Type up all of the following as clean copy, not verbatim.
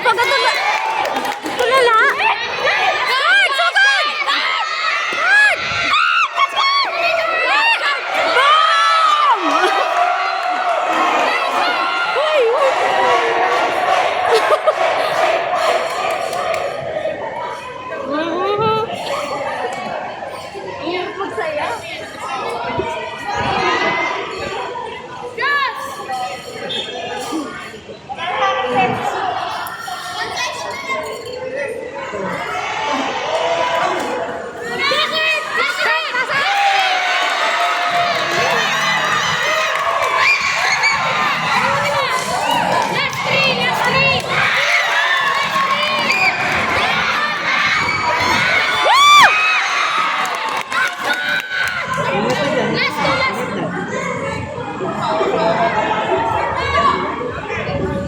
pag ito na. Tulala. Guard! Sugod! Guard! Bam! Uy! Magsaya.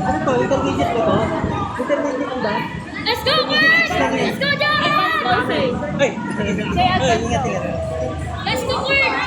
Ano to? Intermediate ba to? Intermediate ba? Let's go, girls! Let's go, John! Ay! Ay, ingat, ingat. Let's go, girls!